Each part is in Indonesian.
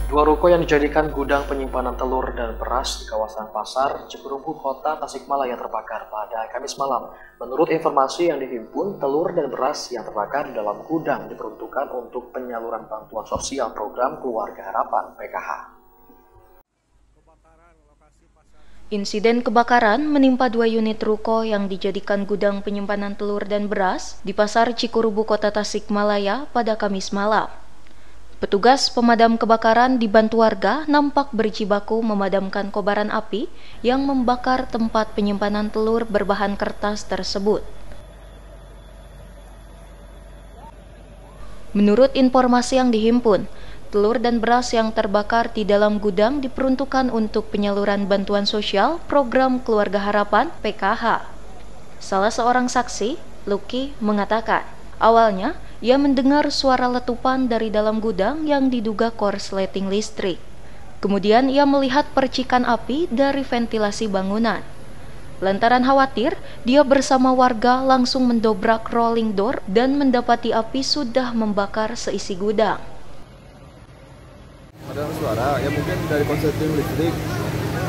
Dua ruko yang dijadikan gudang penyimpanan telur dan beras di kawasan Pasar Cikurubuk, Kota Tasikmalaya terbakar pada Kamis malam. Menurut informasi yang dihimpun, telur dan beras yang terbakar di dalam gudang diperuntukkan untuk penyaluran bantuan sosial program Keluarga Harapan (PKH). Insiden kebakaran menimpa dua unit ruko yang dijadikan gudang penyimpanan telur dan beras di Pasar Cikurubuk, Kota Tasikmalaya pada Kamis malam. Petugas pemadam kebakaran dibantu warga nampak berjibaku memadamkan kobaran api yang membakar tempat penyimpanan telur berbahan kertas tersebut. Menurut informasi yang dihimpun, telur dan beras yang terbakar di dalam gudang diperuntukkan untuk penyaluran bantuan sosial program Keluarga Harapan (PKH). Salah seorang saksi, Luki, mengatakan, awalnya ia mendengar suara letupan dari dalam gudang yang diduga korsleting listrik. Kemudian ia melihat percikan api dari ventilasi bangunan. Lantaran khawatir, dia bersama warga langsung mendobrak rolling door dan mendapati api sudah membakar seisi gudang. Ada suara, ya mungkin dari korsleting listrik.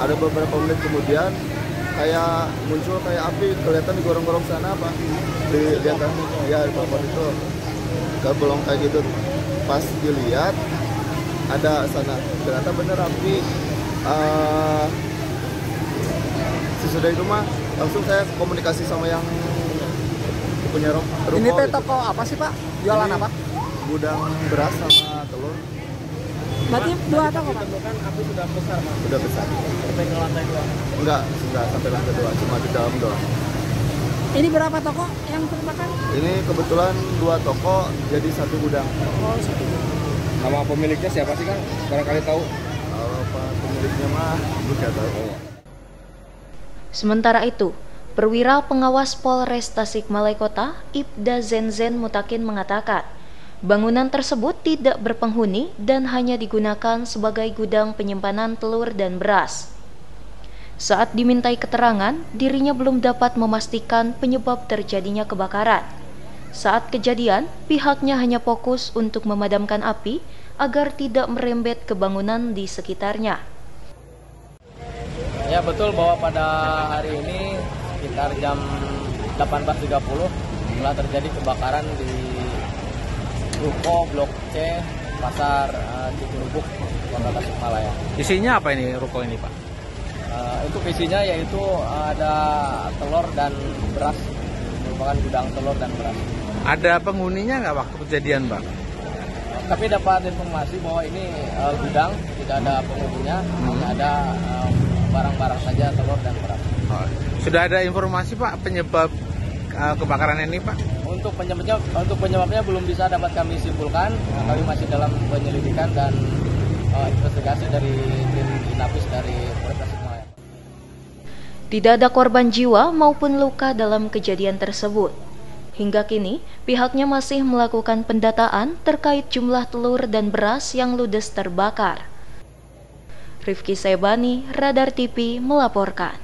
Ada beberapa menit kemudian kayak muncul kayak api, kelihatan di gorong-gorong sana apa di atas ya di bawah itu kebolong kayak gitu. Pas dilihat ada sana, ternyata bener api. Sesudah itu mah langsung saya komunikasi sama yang punya ruko. Ini teh toko apa sih Pak? Jualan apa? Gudang beras sama telur. Berarti dua toko Pak? Api sudah besar Mas. Sudah besar. Sampai ke lantai 2? Enggak sampai lantai 2, cuma di dalam doang. Ini berapa toko yang terbakar? Ini kebetulan 2 toko jadi 1 gudang. Oh, 1 gudang. Nama pemiliknya siapa sih Kang? Barangkali tahu? Kalau pemiliknya mah nggak tahu. Sementara itu, Perwira Pengawas Polres Tasikmalaya Kota, Ibda Zenzen Mutakin mengatakan, bangunan tersebut tidak berpenghuni dan hanya digunakan sebagai gudang penyimpanan telur dan beras. Saat dimintai keterangan, dirinya belum dapat memastikan penyebab terjadinya kebakaran. Saat kejadian, pihaknya hanya fokus untuk memadamkan api agar tidak merembet ke bangunan di sekitarnya. Ya betul bahwa pada hari ini sekitar jam 18.30 telah terjadi kebakaran di ruko Blok C Pasar Cikurubuk, Kota Tasikmalaya. Isinya apa ini ruko ini Pak? Untuk isinya yaitu ada telur dan beras, merupakan gudang telur dan beras. Ada penghuninya nggak waktu kejadian Pak? Kami dapat informasi bahwa ini gudang, tidak ada penghuninya, hanya ada barang-barang saja, telur dan beras. Sudah ada informasi Pak penyebab kebakaran ini Pak? Untuk penyebabnya belum bisa dapat kami simpulkan. Kami masih dalam penyelidikan dan investigasi dari tim Inapis dari Polres Tasikmalaya. Tidak ada korban jiwa maupun luka dalam kejadian tersebut. Hingga kini, pihaknya masih melakukan pendataan terkait jumlah telur dan beras yang ludes terbakar. Rifki Sebani, Radar TV melaporkan.